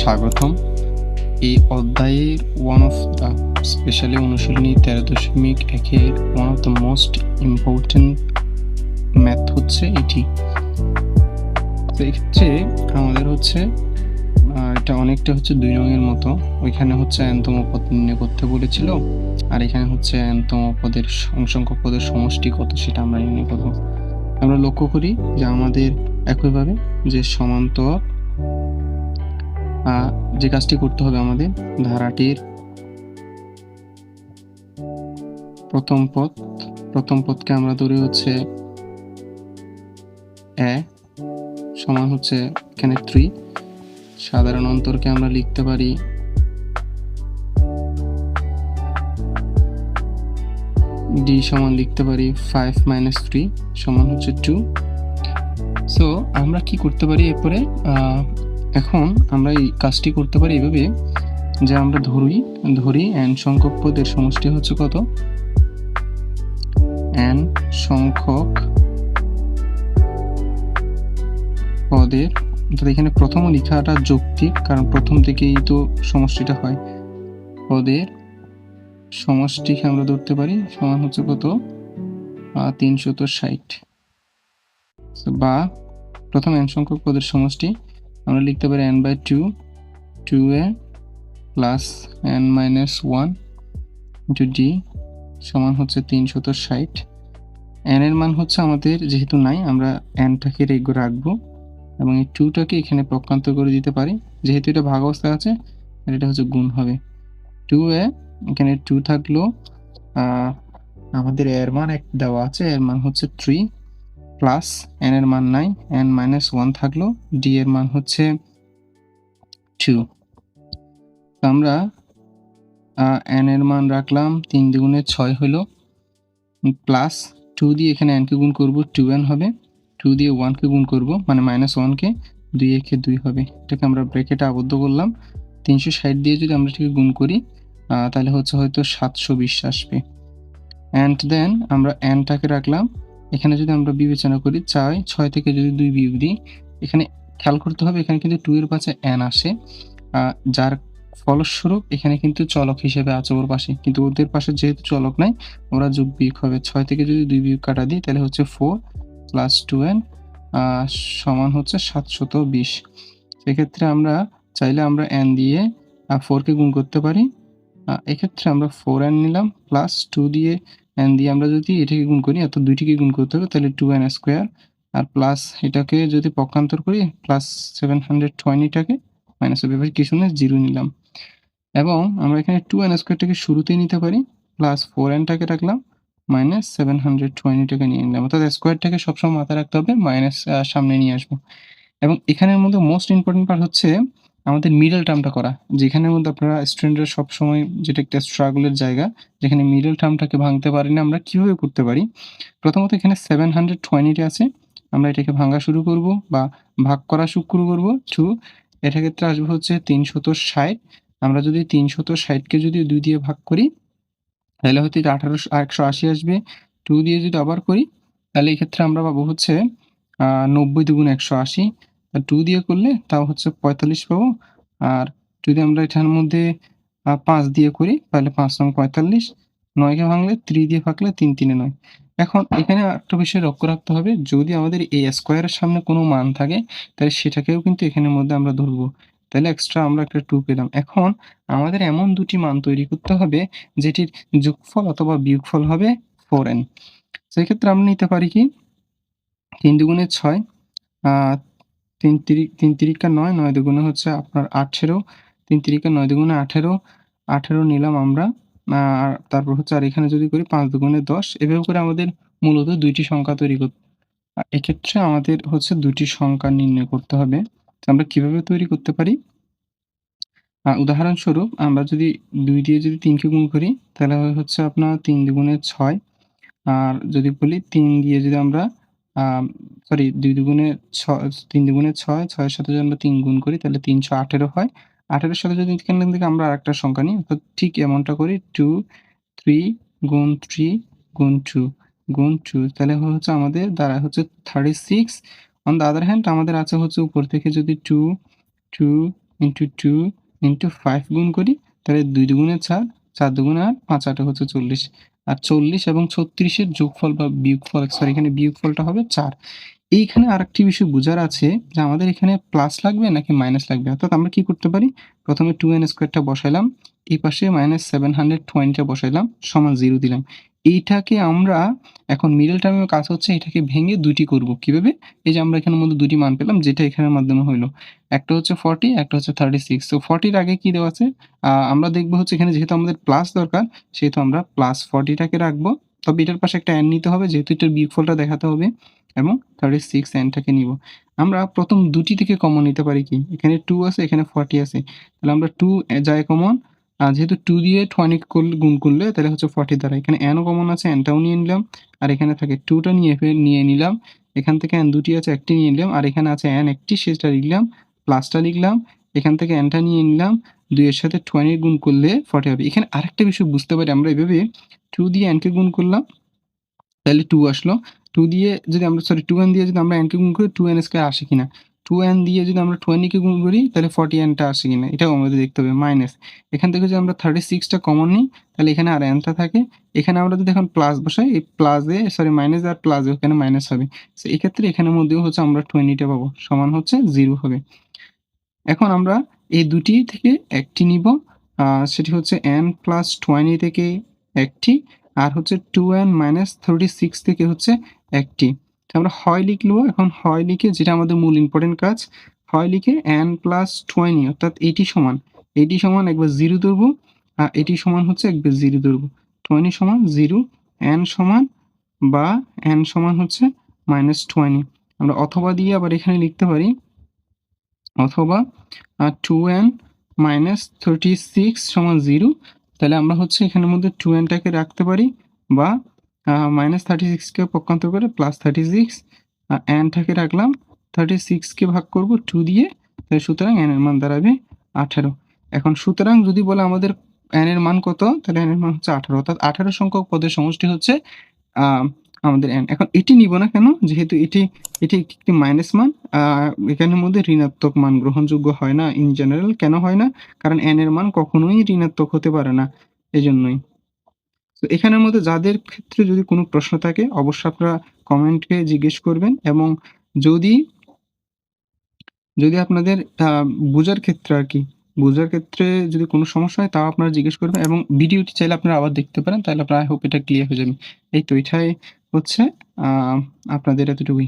স্বাগতম। এই অধ্যায়ের ওয়ান অফ দ্য স্পেশালি অনুশীলনী 13.1-এর one of the most important math হচ্ছে এটি। তো এক্ষেত্রে আমাদের হচ্ছে এটা অনেকটা হচ্ছে 2 রঙের মতো। ওইখানে হচ্ছে n-তম পদ নির্ণয় করতে বলেছিল, আর এখানে হচ্ছে n-তম পদের সংখ্যক পদের সমষ্টি কত সেটা আমরা নির্ণয় করব। আমরা লক্ষ্য করি যে আমাদের একইভাবে যে সমান্তর যে কাজটি করতে হবে, আমাদের ধারাটির প্রথম পদকে আমরা ধরে হচ্ছে a সমান হচ্ছে এখানে 3। সাধারণ অন্তরকে আমরা লিখতে পারি d সমান লিখতে পারি 5 - 3 সমান হচ্ছে 2। সো আমরা কি করতে পারি এরপরে, এখন আমরা এই কাজটি করতে পারি এভাবে যে আমরা ধরি n সংখ্যক পদের সমষ্টি হচ্ছে কত, n সংখ্যক পদের, অর্থাৎ এখানে প্রথম লেখাটা যৌক্তিক, কারণ প্রথম থেকেই তো সমষ্টিটা হয়। পদের সমষ্টিকে আমরা ধরতে পারি সমান হচ্ছে কত, 360, বা প্রথম n সংখ্যক পদের সমষ্টি আমরা লিখতে পারি n/2 2a plus n-1 into d সমান হচ্ছে 360। n এর মান হচ্ছে আমাদের যেহেতু নাই, আমরা nটাকে রাখবো এবং এই 2টাকে এখানে পক্ষান্তর করে দিতে পারি। যেহেতু এটা ভাগ অবস্থায় আছে, এটা হচ্ছে গুণ হবে। 2a এখানে 2 থাকলো, আমাদের এর মান দেওয়া আছে, এর মান হচ্ছে 3 প্লাস n এর মান নাই, n-1 থাকলো, d এর মান হচ্ছে 2। তো আমরা n এর মান রাখলাম 3 দুগুণে 6 হলো, প্লাস 2 দিয়ে এখানে n কে গুণ করব 2n হবে, 2 দিয়ে 1 কে গুণ করব মানে -1 কে 2 একে 2 হবে। এটাকে আমরা ব্র্যাকেটে আবদ্ধ করলাম। 360 দিয়ে যদি আমরা এটাকে গুণ করি তাহলে হচ্ছে হয়তো 720 আসবে। অ্যান্ড দেন আমরা nটাকে রাখলাম। এখানে যদি আমরা বিবেচনা করি 6 থেকে যদি 2 বিয়োগ দিই, এখানে খেয়াল করতে হবে এখানে কিন্তু 2 এর পাশে n আসে, যার ফলস্বরূপ এখানে কিন্তু চলক হিসেবে আছে ওর পাশে, কিন্তু ওদের পাশে যেহেতু চলক নাই, ওরা যোগ বিয়োগ হবে। 6 থেকে যদি 2 বিয়োগ কাটা দিই তাহলে হচ্ছে 4 প্লাস 2n সমান হচ্ছে 720। সেক্ষেত্রে আমরা চাইলে আমরা n দিয়ে 4 কে গুণ করতে পারি। এক্ষেত্রে আমরা 4n নিলাম প্লাস 2 দিয়ে n দিয়ে আমরা যদি এটাকে গুণ করি, অর্থাৎ দুইটিকে গুণ করতে হবে, তাহলে 2n স্কোয়ার, আর প্লাস এটাকে যদি পক্ষান্তর করি প্লাস 720 টাকে মাইনাস হবে, এবার কিছু না 0 নিলাম। এবং আমরা এখানে 2n স্কোয়ারটাকে শুরুতেই নিতে পারি, প্লাস 4n টাকে রাখলাম, মাইনাস 720 টাকে নিয়ে নিলাম। অর্থাৎ স্কোয়ারটাকে সবসময় মাথায় রাখতে হবে, মাইনাস সামনে নিয়ে আসবো। এবং এখানের মধ্যে মোস্ট ইম্পর্টেন্ট পার্ট হচ্ছে আমাদের মিডল টার্মটা করা, যেখানের মধ্যে আপনারা স্টুডেন্টরা সবসময়, যেটা একটা স্ট্রাগলের জায়গা, যেখানে মিডল টার্মটাকে ভাঙতে পারি না, আমরা কীভাবে করতে পারি। প্রথমত এখানে 720 আছে, আমরা এটাকে ভাঙা শুরু করব বা ভাগ করা শুরু করব 2। এটা ক্ষেত্রে আসবে হচ্ছে 360। আমরা যদি 360কে যদি 2 দিয়ে ভাগ করি তাহলে হয়তো এটা 180 আসবে। 2 দিয়ে যদি আবার করি তাহলে এক্ষেত্রে আমরা পাবো হচ্ছে 90 দুগুণ 180, আর 2 দিয়ে করলে তাও হচ্ছে 45 পাবো। আর যদি আমরা এটার মধ্যে 5 দিয়ে করি তাহলে 5 নং 45, 9 কে ভাঙলে 3 দিয়ে ভাগলে 3 3 9। এখন এখানে একটা বিষয় লক্ষ্য রাখতে হবে, যদি আমাদের এই স্কোয়ারের সামনে কোনো মান থাকে তাহলে সেটাকেও কিন্তু এখানের মধ্যে আমরা ধরবো, তাহলে এক্সট্রা আমরা একটা 2 পেলাম। এখন আমাদের এমন দুটি মান তৈরি করতে হবে যেটির যোগফল অথবা বিয়োগফল হবে 4n। সেক্ষেত্রে আমরা নিতে পারি কি, 3 দুগুণে 6, 3 তিরিকা 9, 9 দুগুণে হচ্ছে আপনার 18, 3 তিরিকা 9 দুগুণে 18, 18 নিলাম আমরা। আর তারপর হচ্ছে আর এখানে যদি করি 5 দুগুণে 10, এভাবে করে আমাদের মূলত 2টি সংখ্যা তৈরি এক্ষেত্রে আমাদের হচ্ছে 2টি সংখ্যা নির্ণয় করতে হবে। তো আমরা কিভাবে তৈরি করতে পারি? উদাহরণস্বরূপ আমরা যদি 2 দিয়ে যদি 3 কে গুণ করি তাহলে হচ্ছে আপনার 3 দুগুণে 6, আর যদি বলি 3 দিয়ে যদি আমরা 2 দুগুণে 3 দুগুণে 6, 6 এর সাথে যদি আমরা 3 গুণ করি তাহলে 318 হয়। 18 এর সাথে যদি এখান থেকে আমরা আরেকটা সংখ্যা নিই, অর্থাৎ ঠিক এমনটা করি 2, 3 গুণ 3 গুণ 2 গুণ 2, তাহলে হচ্ছে আমাদের দাঁড়ায় হচ্ছে 36। অন দ্য আদার হ্যান্ড আমাদের আছে হচ্ছে উপর থেকে যদি 2, 2 ইন্টু 2 ইন্টু 5 গুণ করি, তাহলে 2 দুগুণে 4, 4 দুগুণে 8, 5 8 হচ্ছে 40। আর 40 এবং 36 এর যোগফল বা বিয়োগফল, সরি এখানে বিয়োগফলটা হবে 4। এইখানে আরেকটি বিষয় বোঝার আছে যে আমাদের এখানে প্লাস লাগবে নাকি মাইনাস লাগবে। অর্থাৎ আমরা কি করতে পারি, প্রথমে 2n স্কোয়ারটা বসাইলাম, এই পাশে -720 টা বসাইলাম, সমান 0 দিলাম। এইটাকে আমরা এখন মিডল টার্মের কাজ হচ্ছে এটাকে ভেঙে দুটি করব। কিভাবে? এই যে আমরা এখানের মধ্যে দুটি মান পেলাম যেটা এখানের মাধ্যমে হইল। একটা হচ্ছে 40, একটা হচ্ছে 36। তো 40 এর আগে কি দেওয়া আছে? আমরা দেখব হচ্ছে এখানে যেহেতু আমাদের প্লাস দরকার, সেহেতু আমরা +40 টাকে রাখবো। তবে এটার পাশে একটা n নিতে হবে যেহেতু এটার বিয়োগফলটা দেখাতে হবে, এবং 36 n টাকে নিব। আমরা প্রথম দুটি থেকে কমন নিতে পারি কি? এখানে 2 আছে, এখানে 40 আছে। তাহলে আমরা 2 যায় কমন। যেহেতু 2 দিয়ে 20 গুণ করলে তাহলে হচ্ছে 40 দ্বারা। এখানে n ও কমন আছে, n টাও নিয়ে নিলাম। আর এখানে থাকে 2 টা নিয়ে নিলাম। এখান থেকে n দুটি আছে, একটি নিয়ে নিলাম। আর এখানে আছে n একটি, সেটা লিখলাম। প্লাসটা লিখলাম। এখান থেকে n টা নিয়ে নিলাম। 2 এর সাথে 20 গুণ করলে 40 হবে। এখানে আরেকটা বিষয় বুঝতে পারি আমরা এভাবে, 2 দিয়ে n কে গুণ করলাম, তাহলে 2 আসলো। 2 দিয়ে যদি আমরা 2n দিয়ে যদি আমরা n কে গুণ করি 2n স্কয়ার আসে কিনা? 2n দিয়ে যদি আমরা 20 কে গুণ করি তাহলে 40n টা আসে কিনা? এটাও আমাদের দেখতে হবে। মাইনাস এখান থেকে যদি আমরা 36 টা কমন নিই তাহলে এখানে আর n টা থাকে। এখানে আমরা যদি এখন প্লাস বসাই, এই প্লাসে মাইনাস আর প্লাসে ওখানে মাইনাস হবে। সো এক্ষেত্রে এখানের মধ্যেও হচ্ছে আমরা 20 টা পাবো। সমান হচ্ছে 0 হবে। এখন আমরা এই দুটি থেকে একটি নিব। সেটি হচ্ছে n প্লাস 20 থেকে একটি, আর হচ্ছে 2n মাইনাস 36 থেকে হচ্ছে একটি। তো আমরা হয় লিখব, এখন হয় লিখে যেটা আমাদের মূল ইম্পোর্টেন্ট কাজ, হয় লিখে n প্লাস 20 অর্থাৎ এটি সমান একবার 0 ধরবো, আর এটি সমান হচ্ছে একবার 0 ধরবো। 20 সমান 0, n সমান বা n সমান হচ্ছে -20। আমরা অথবা দিয়ে আবার এখানে লিখতে পারি, অথবা 2n মাইনাস 36 সমান 0। তাহলে আমরা হচ্ছে এখানের মধ্যে 2n টাকে রাখতে পারি, বা -36 কে পক্ষান্তর করে +36, n টাকে রাখলাম, 36 কে ভাগ করব 2 দিয়ে, তাহলে সুতরাং n এর মান দাঁড়াবে 18। এখন সুতরাং যদি বলে আমাদের n এর মান কত, তাহলে n এর মান হচ্ছে 18, অর্থাৎ 18 সংখ্যক পদের সমষ্টি হচ্ছে আ আমাদের n। এখন এটি নিব না কেন? যেহেতু এটি একটি মাইনাস মান, এখানের মধ্যে ঋণাত্মক মান গ্রহণযোগ্য হয় না ইন জেনারেল। কেন হয় না? কারণ n এর মান কখনোই ঋণাত্মক হতে পারে না, এজন্যই। তো এখানের মধ্যে যাদের ক্ষেত্রে যদি কোনো প্রশ্ন থাকে অবশ্যই আপনারা কমেন্টে জিজ্ঞেস করবেন, এবং যদি যদি আপনাদের বোঝার ক্ষেত্রে বোঝার ক্ষেত্রে যদি কোনো সমস্যা হয় তাও আপনারা জিজ্ঞেস করবেন, এবং ভিডিওটি চাইলে আপনারা আবার দেখতে পারেন। তাহলে আপনারা আই হোপ এটা ক্লিয়ার হয়ে যাবে। এই তো এটাই হচ্ছে আ আপনাদের এতটুকুই।